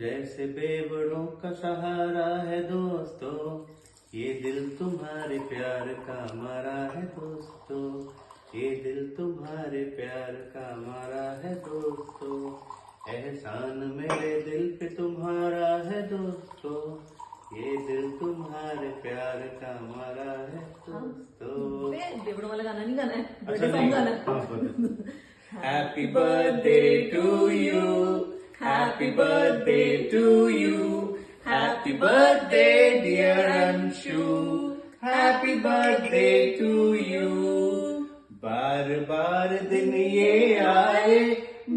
जैसे बेवड़ों का सहारा है दोस्तों, ये दिल तुम्हारे प्यार का मारा है दोस्तों, ये दिल तुम्हारे प्यार का मारा है दोस्तों, एहसान मेरे दिल पे तुम्हारा है दोस्तों, ये दिल तुम्हारे प्यार का मारा है दोस्तों। देवड़ों वाला गाना नहीं गाना है, अच्छा बर्थडे नहीं, सॉन्ग गाना है। Happy birthday to you, happy birthday to you, happy birthday dear Anshu, happy birthday to you। बार बार दिन ये आए,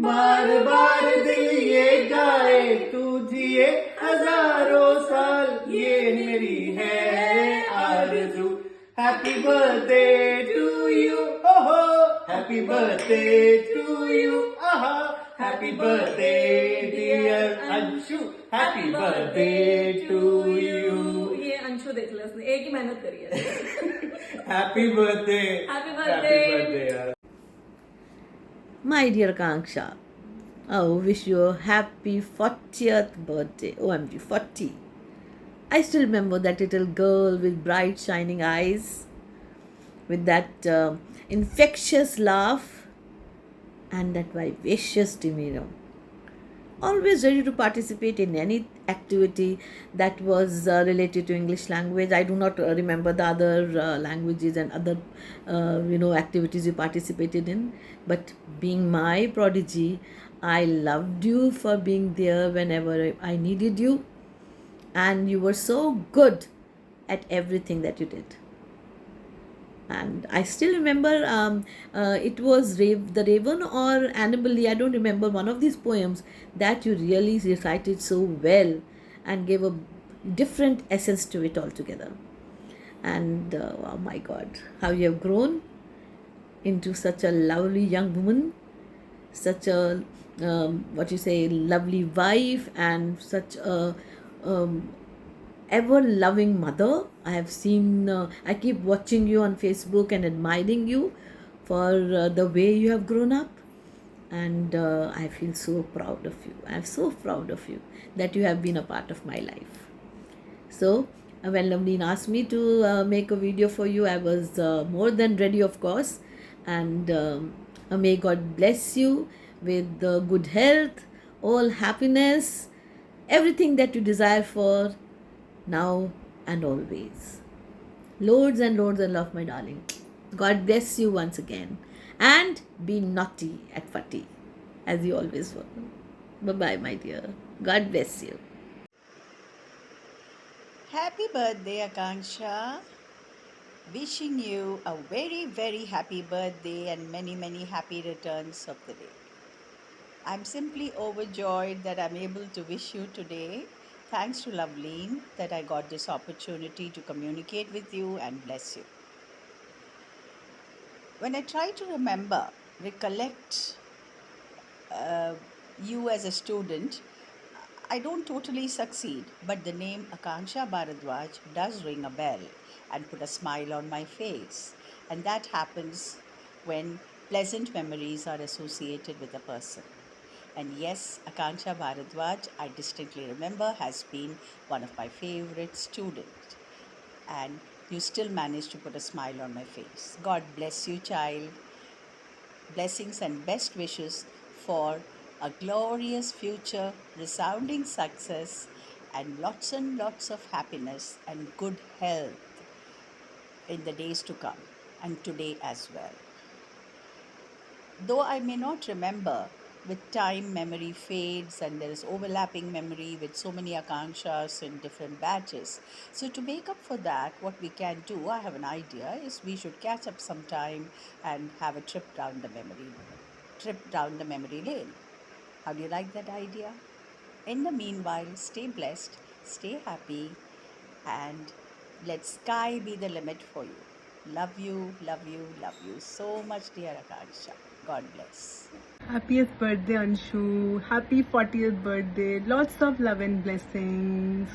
बार बार दिल ये गाए, तू जिए हजारों साल ये मेरी है आरज़ू। Happy birthday to you, oh, happy birthday to you, happy birthday dear Anshu, happy birthday to you। ये अंशु देख लो, उसने एक ही मेहनत करी है। Happy birthday, Happy birthday यार। My dear Kanksha, oh, wish you a happy 40th birthday. OMG, 40. I still remember that little girl with bright shining eyes, with that infectious laugh and that vivacious demeanor. Always ready to participate in any activity that was related to English language. I do not remember the other languages and other activities you participated in, but being my prodigy, I loved you for being there whenever I needed you, and you were so good at everything that you did. And I still remember it was The Raven or Annabel Lee, I don't remember, one of these poems that you really recited so well and gave a different essence to it altogether. And oh my God, how you have grown into such a lovely young woman, such a lovely wife, and such a ever loving mother. I have seen, I keep watching you on Facebook and admiring you for the way you have grown up, and I feel so proud of you. I am so proud of you that you have been a part of my life. So when Loveleen asked me to make a video for you, I was more than ready, of course, and may God bless you with good health, all happiness, everything that you desire for now and always. Loads and loads of love, my darling. God bless you once again, and be naughty at 40 as you always were. Bye bye, my dear. God bless you. Happy birthday, Akanksha. Wishing you a very, very happy birthday and many, many happy returns of the day. I'm simply overjoyed that I'm able to wish you today. Thanks to Loveleen that I got this opportunity to communicate with you and bless you. When I try to recollect you as a student, I don't totally succeed, but the name Akanksha Bharadwaj does ring a bell and put a smile on my face. And that happens when pleasant memories are associated with a person. And yes, Akanksha Bharadwaj, I distinctly remember, has been one of my favorite students. And you still managed to put a smile on my face. God bless you, child. Blessings and best wishes for a glorious future, resounding success, and lots of happiness and good health in the days to come, and today as well. Though I may not remember, with time memory fades and there is overlapping memory with so many Akanshas in different batches. So to make up for that, what we can do, I have an idea, is we should catch up sometime and have a trip down the memory lane. How do you like that idea? In the meanwhile, stay blessed, stay happy, and let sky be the limit for you. Love you, love you, love you so much, dear Akanksha. God bless. Happiest birthday, Anshu. Happy 40th birthday. Lots of love and blessings.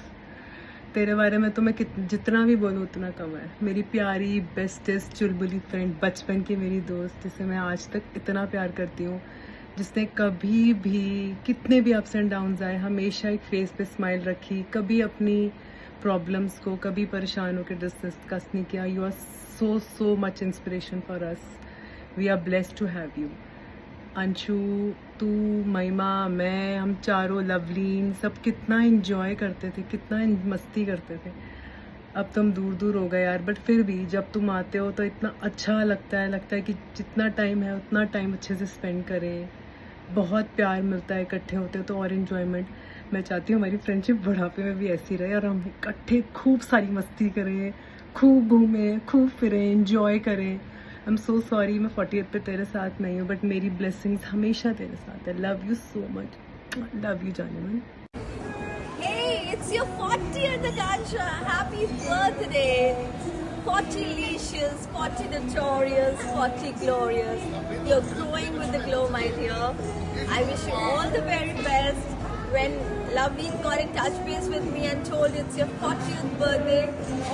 तेरे बारे में तो मैं जितना भी बोलूँ उतना कम है. मेरी प्यारी बेस्टेस्ट चुलबुली फ्रेंड, बचपन की मेरी दोस्त, जिसे मैं आज तक इतना प्यार करती हूँ. जिसने कभी भी कितने भी अप्स एंड डाउन्स आए हमेशा एक फेस पे स्माइल रखी, कभी अपनी प्रॉब्लम्स को, कभी परेशान होकर डिस्कस नहीं किया. You are so much inspiration for us. We are blessed to have you. Anshu, तू, महिमा, मैं, हम चारों, लवलीन, सब कितना एंजॉय करते थे, कितना मस्ती करते थे. अब तुम दूर दूर हो गए यार, बट फिर भी जब तुम आते हो तो इतना अच्छा लगता है कि जितना टाइम है उतना टाइम अच्छे से स्पेंड करें. बहुत प्यार मिलता है इकट्ठे होते हो तो, और इन्जॉयमेंट. मैं चाहती हूँ हमारी फ्रेंडशिप बुढ़ापे में भी ऐसी रहे और हम इकट्ठे खूब सारी मस्ती करें, खूब घूमें, खूब फिरें, एंजॉय करें. आई एम सो सॉरी मैं 40th पे तेरे साथ नहीं हूँ, बट मेरी ब्लेसिंग्स हमेशा तेरे साथ है. Love you so much. Love you Jaaneman. Hey, it's your 40th, Akansha. Happy birthday. 40 licious, 40 notorious, 40 glorious. You're growing with the glow, my dear. I wish you all the very best. When Lovely got in touch base with me and told it's your 40th birthday,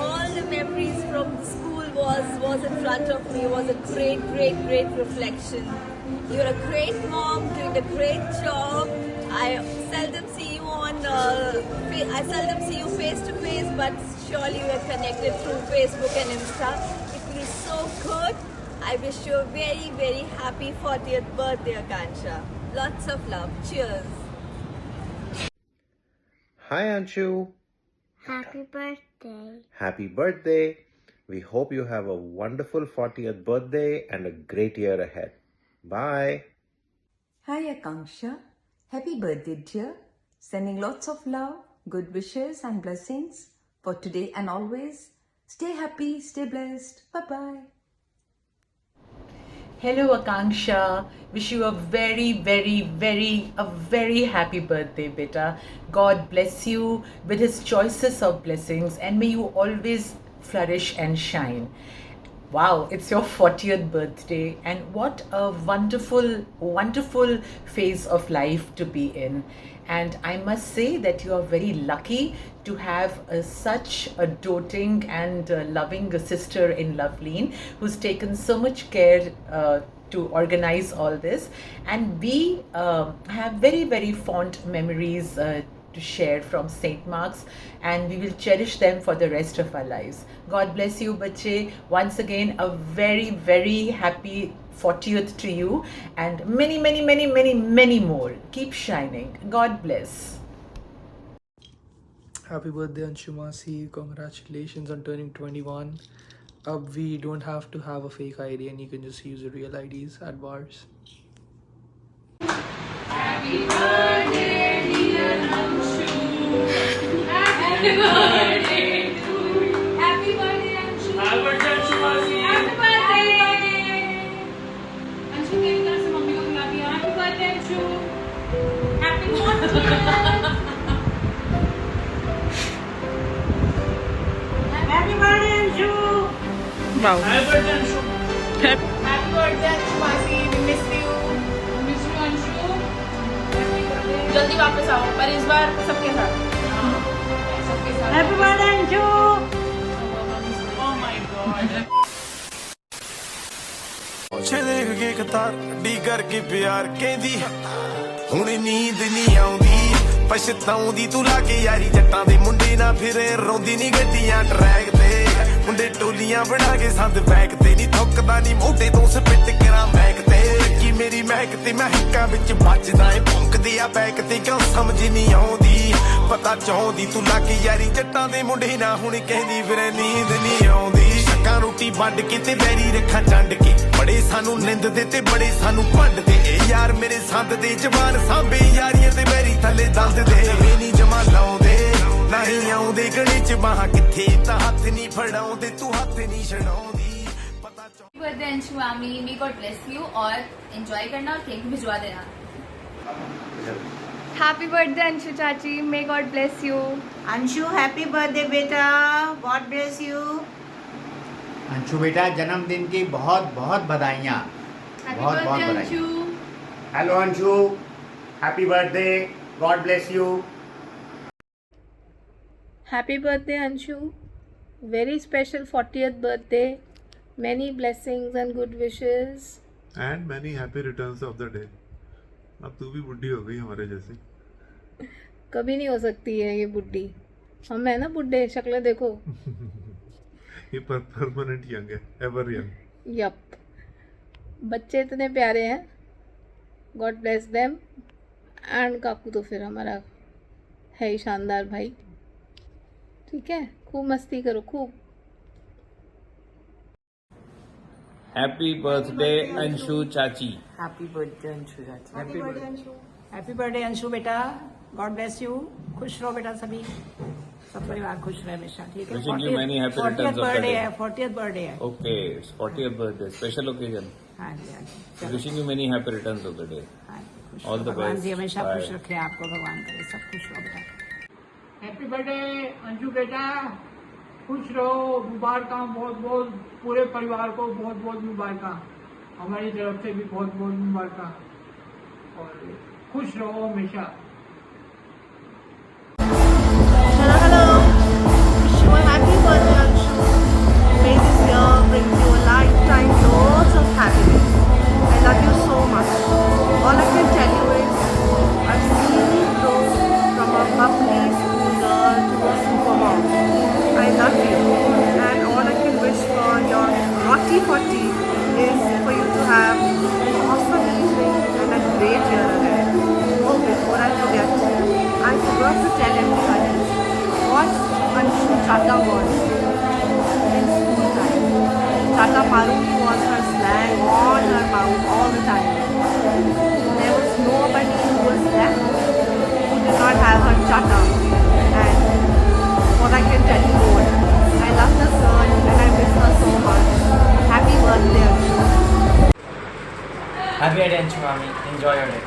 all the memories from the school was in front of me. Was a great reflection. You're a great mom, doing a great job. I seldom see you face to face, but surely we are connected through Facebook and Insta. It feels so good. I wish you a very happy 40th birthday, Akansha. Lots of love. Cheers. Hi Anshu. Happy birthday. Happy birthday. We hope you have a wonderful 40th birthday and a great year ahead. Bye. Hi Akanksha. Happy birthday, dear. Sending lots of love, good wishes and blessings for today and always. Stay happy, stay blessed. Bye-bye. Hello Akanksha, wish you a very happy birthday beta. God bless you with his choicest of blessings and may you always flourish and shine. Wow, it's your 40th birthday and what a wonderful phase of life to be in. And I must say that you are very lucky to have such a doting and loving sister in Loveleen who's taken so much care to organize all this. And we have very very fond memories to share from St. Mark's and we will cherish them for the rest of our lives. God bless you, bache. Once again, a very happy 40th to you and many more. Keep shining. God bless. Happy birthday Anshu Masi. Congratulations on turning 21. We don't have to have a fake ID and you can just use your real IDs at bars. Happy birthday, dear Anshu. Happy birthday to you. Happy birthday, Anshu. Happy birthday, Anshu Masi. Happy birthday. Anshu, तेरी तरफ से mummy को बुला दिया. Happy birthday, Anshu. Happy birthday. Happy birthday, Anshu. Wow. Happy birthday, Anshu Masi. We miss you. Miss you, Anshu. जल्दी वापस आओ पर इस बार सबके साथ. Happy birthday, Anshu. Oh my God. देख के कतार डी करके प्यार कहदी हुण नींद नहीं आउंदी पछताउंदी तू लागे यारी जट्टां दे मुंडे ना फिरे रोंदी नी गड्डियां ट्रैक ते मुंडे टोलियां बना के संद बैक ते नी थुकदा नी मोटे तो सपिट करा मैक ते की मेरी महक ते महकां विच बचदा ए भौंकदी आ बैक ते क्यों समझ नहीं आउंदी पता चाहुंदी तू लागे यारी जट्टां दे मुंडे ना हुण कहदी फिरे नींद नहीं आउंदी शक्कां रोटी वंड के ते बैरी रखां चंड के बड़े सानू निंद दे ते बड़े सानू भंड दे ए यार मेरे संद दे जवान सांबे यारियां ते बैरी थले दंद दे मेरी जमा लाउंदे नहीं आउंदे गले च बाहां किथे तां हत्थ नहीं फड़ाउंदे तू हत्थ नहीं छड़ाउंदी पता Happy birthday अंशु मामी, may God bless you और enjoy करना और केक भिजवा देना. Happy birthday Anshu चाची, may God bless you. Anshu happy birthday बेटा, गॉड ब्लेस यू. अंशु बेटा जन्मदिन की बहुत बधाइयाँ. बहुत बधाई. Hello Anshu, happy birthday, God bless you. Happy birthday Anshu, very special 40th birthday. Many blessings and good wishes. And many happy returns of the day. अब तू भी बुढ़ी हो गई हमारे जैसी। कभी नहीं हो सकती है ये बुढ़ी, हम है ना बुढ़े, शक्लें देखो। ये परमानेंट यंग है, एवर यंग। यप, बच्चे इतने प्यारे हैं, गॉड ब्लेस देम। एंड काकू तो फिर हमारा है ही शानदार भाई। ठीक है, खूब मस्ती करो, खूब। हैप्पी बर्थडे अंशु चाची। हैप्पी बर्थडे अंशु चाची। Happy birthday Anshu. Happy birthday Anshu बेटा, गॉड ब्लेस यू। खुश रहो बेटा, सभी सब परिवार खुश रहे हमेशा। ठीक है, Wishing you many happy returns of the birthday day. है, 40th बर्थडे है। Okay, 40th birthday special occasion. हाँ जी, हाँ जी। Wishing you many happy returns of the day. हाँ जी, खुश ऑल रहो। द भगवान बेस्ट। जी हमेशा खुश रखे आपको, भगवान करे सब खुश रहो बेटा। हैप्पी बर्थडे अंशु बेटा, खुश रहो, मुबारक बहुत बहुत, पूरे परिवार को बहुत बहुत मुबारक, हमारी तरफ से भी बहुत बहुत मुबारक, और खुश रहो हमेशा। Hello. Wish you a happy birthday, Anshu. May this year bring you a lifetime, loads of happiness. I love you so much. All I can tell you is, I've seen you grow from a bubbly school girl to a super mom. I love you, and all I can wish for your Rotti 40 is for you to have an awesome evening and a great year ahead. Oh, before I forget, I forgot to tell everybody what Anshu Chata was in school time. Chata Maruni was her slang on her mouth all the time. There was nobody who was left who did not have her Chata. And what I can tell you more, I love this girl and I miss her so much. Happy birthday, Anshu. Happy birthday, Anshu Mami. Enjoy your day.